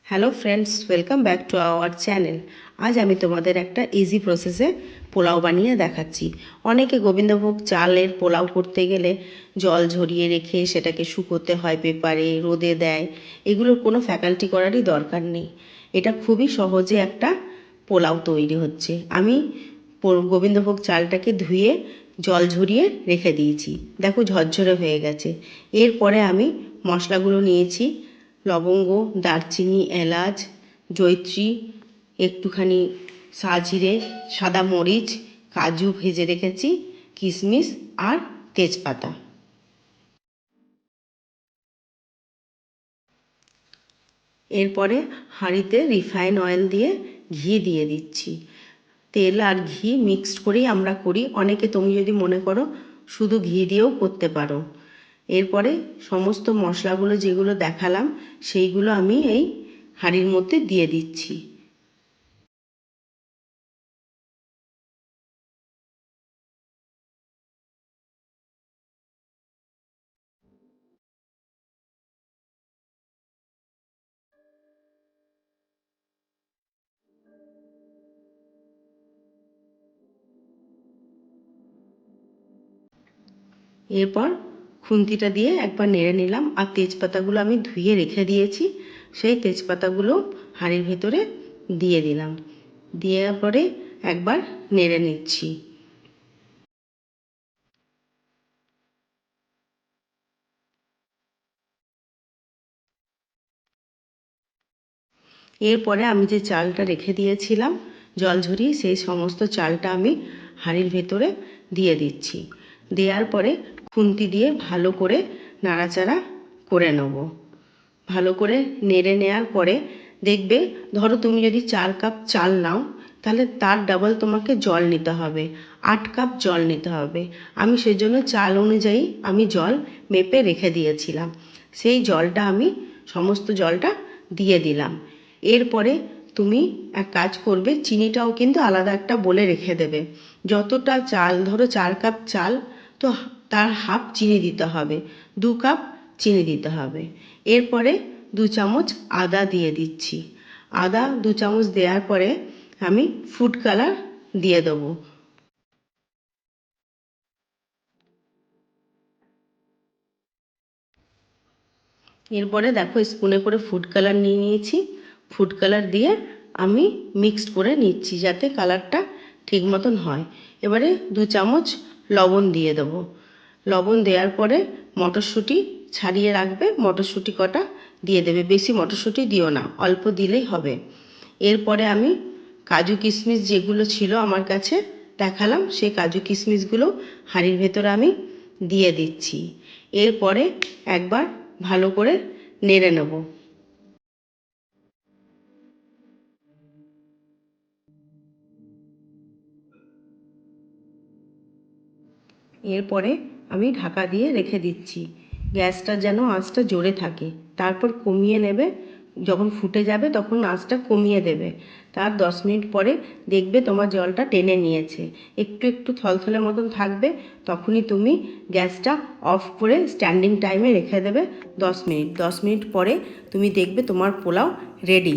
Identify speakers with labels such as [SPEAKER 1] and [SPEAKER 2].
[SPEAKER 1] Hello friends, welcome back to our channel. আজ আমি তোমাদের একটা ইজি প্রসেসে পোলাও বানিয়ে দেখাচ্ছি। অনেকে গোবিন্দভোগ চালের পোলাও করতে গেলে জল ঝরিয়ে রেখে সেটাকে শুকোতে হয়, পেপারে রোদে দেয়। এগুলোর কোনো ফ্যাকাল্টি করারই দরকার নেই। এটা খুবই সহজে একটা পোলাও তৈরি হচ্ছে। আমি গোবিন্দভোগ চালটাকে ধুয়ে জল ঝরিয়ে রেখে দিয়েছি, দেখো ঝরঝরে হয়ে গেছে। এরপরে আমি মশলাগুলো নিয়েছি: লবঙ্গ, দারচিনি, এলাচ, জয়িত্রী, একটুখানি সাজিরে, সাদা মরিচ, কাজু ভেজে রেখেছি, কিশমিশ আর তেজপাতা। এরপরে হাঁড়িতে রিফাইন অয়েল দিয়ে ঘি দিয়ে দিচ্ছি। তেল আর ঘি মিক্সড করেই আমরা করি, অনেকে তুমি যদি মনে করো শুধু ঘি দিয়েও করতে পারো। এরপরে সমস্ত মশলাগুলো যেগুলো দেখালাম সেইগুলো আমি এই হাঁড়ির মধ্যে দিয়ে দিচ্ছি। এরপর খুন্তিটা দিয়ে একবার নেড়ে নিলাম, আর তেজপাতাগুলো আমি ধুয়ে রেখে দিয়েছি, সেই তেজপাতাগুলো হাঁড়ির ভেতরে দিয়ে দিলাম। দেওয়ার পরে একবার নেড়ে নিচ্ছি। এরপরে আমি যে চালটা রেখে দিয়েছিলাম জল ঝরিয়ে, সেই সমস্ত চালটা আমি হাঁড়ির ভেতরে দিয়ে দিচ্ছি। দেওয়ার পরে খুন্তি দিয়ে ভালো করে নাড়াচাড়া করে নেব। ভালো করে নেড়ে নেওয়ার পরে দেখবে, ধরো তুমি যদি 4 কাপ চাল নাও তাহলে তার ডাবল তোমাকে জল নিতে হবে, 8 কাপ জল নিতে হবে। আমি সেজন্য চাল অনুযায়ী আমি জল মেপে রেখে দিয়েছিলাম, সেই জলটা আমি সমস্ত জলটা দিয়ে দিলাম। এরপরে তুমি এক কাজ করবে, চিনিটাও কিন্তু আলাদা একটা বলে রেখে দেবে। যতটা চাল, ধরো 4 কাপ চাল, তো তার হাফ চিনি দিতে হবে, 2 কাপ চিনি দিতে হবে। এরপরে 2 চামচ আদা দিয়ে দিচ্ছি। আদা 2 চামচ দেওয়ার পরে আমি ফুড কালার দিয়ে দেবো। এরপরে দেখো স্পুনে করে ফুড কালার নিয়ে নিয়েছি। ফুড কালার দিয়ে আমি মিক্সড করে নিচ্ছি যাতে কালারটা ঠিক মতন হয়। এবারে 2 চামচ লবণ দিয়ে দেবো। লবণ দেওয়ার পরে মটরশুঁটি ছাড়িয়ে রাখবে, মটরশুঁটি কটা দিয়ে দেবে, বেশি মটরশুঁটি দিও না, অল্প দিলেই হবে। এরপরে আমি কাজু কিশমিশ যেগুলো ছিল আমার কাছে দেখালাম, সেই কাজু কিশমিশগুলো হাঁড়ির ভেতরে আমি দিয়ে দিচ্ছি। এরপরে একবার ভালো করে নেড়ে নেব। এরপরে আমি ঢাকা দিয়ে রেখে দিচ্ছি। গ্যাসটা যেন আঁচটা জোরে থাকে, তারপর কমিয়ে নেবে। যখন ফুটে যাবে তখন আঁচটা কমিয়ে দেবে। তার 10 মিনিট পরে দেখবে তোমার জলটা টেনে নিয়েছে, একটু একটু থলথলে মতন থাকবে, তখনই তুমি গ্যাসটা অফ করে স্ট্যান্ডিং টাইমে রেখে দেবে 10 মিনিট। 10 মিনিট পরে তুমি দেখবে তোমার পোলাও রেডি।